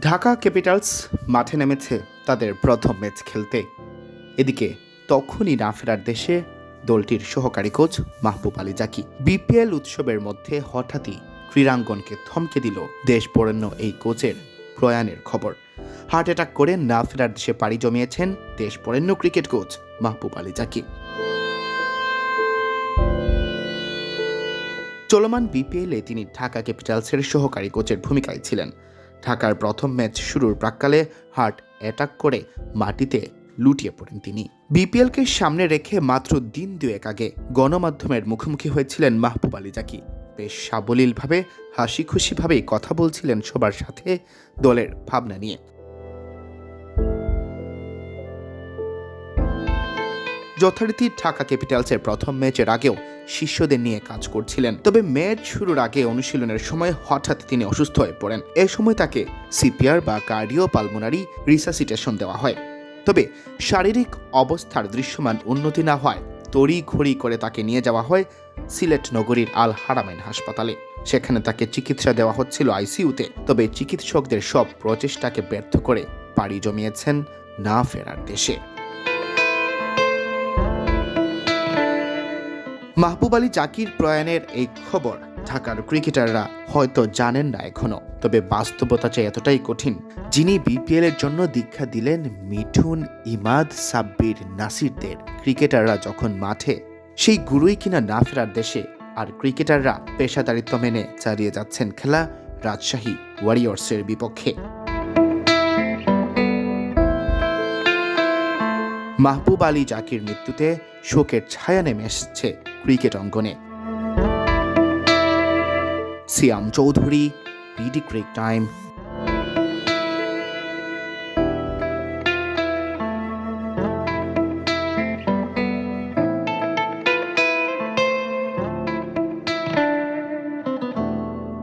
Dhaka Capitals মাঠে নেমেছে তাদের প্রথম ম্যাচ খেলতে। এদিকে তখনই না ফেরার দেশে দলটির সহকারী কোচ মাহবুব আলী জাকি। বিপিএল উৎসবের মধ্যে হঠাৎই ক্রীড়াঙ্গনকে থমকে দিল দেশ বরেণ্য এই কোচের প্রয়াণের খবর। হার্ট অ্যাটাক করে না ফেরার দেশে পাড়ি জমিয়েছেন দেশ বরেণ্য ক্রিকেট কোচ মাহবুব আলী জাকি। চলমান বিপিএলে তিনি ঢাকা ক্যাপিটালসের সহকারী কোচের ভূমিকায় ছিলেন। ঢাকার প্রথম ম্যাচ শুরুর প্রাক্কালে হার্ট অ্যাটাক করে মাটিতে লুটিয়ে পড়েন তিনি। বিপিএলকে সামনে রেখে মাত্র দিন দুয়েক আগে গণমাধ্যমের মুখোমুখি হয়েছিলেন মাহবুব আলী জাকি। বেশ সাবলীলভাবে হাসি খুশিভাবেই কথা বলছিলেন সবার সাথে দলের ভাবনা নিয়ে। যথারীতি ঢাকা ক্যাপিটালসের প্রথম ম্যাচের আগেও শিষ্যদের নিয়ে কাজ করছিলেন। তবে ম্যাচ শুরুর আগে অনুশীলনের সময় হঠাৎ তিনি অসুস্থ হয়ে পড়েন। এ সময় তাকে সিপিআর বা কার্ডিও পালমোনারি রিসাসিটেশন দেওয়া হয়। তবে শারীরিক অবস্থার দৃশ্যমান উন্নতি না হয় তড়িঘড়ি করে তাকে নিয়ে যাওয়া হয় সিলেট নগরীর আল হারামাইন হাসপাতালে। সেখানে তাকে চিকিৎসা দেওয়া হচ্ছিল আইসিইউতে। তবে চিকিৎসকদের সব প্রচেষ্টাকে ব্যর্থ করে পাড়ি জমিয়েছেন না ফেরার দেশে। মাহবুব আলী জাকির প্রয়াণের এই খবর ঢাকার ক্রিকেটাররা হয়তো জানেন না এখনো। তবে বাস্তবতা যে এতটাই কঠিন, যিনি বিপিএল এর জন্য দীক্ষা দিলেন মিঠুন, ইমাদ, সাব্বির, নাসিরদের, ক্রিকেটাররা যখন মাঠে, সেই গুরুই কিনা না ফেরার দেশে। আর ক্রিকেটাররা পেশাদারিত্ব মেনে চালিয়ে যাচ্ছেন খেলা রাজশাহী ওয়ারিয়র্সের বিপক্ষে। মাহবুব আলী জাকির মৃত্যুতে শোকের ছায়া নেমে এসেছে ক্রিকেট অঙ্গনে। সিয়াম চৌধুরী, বিডি ক্রিক টাইম।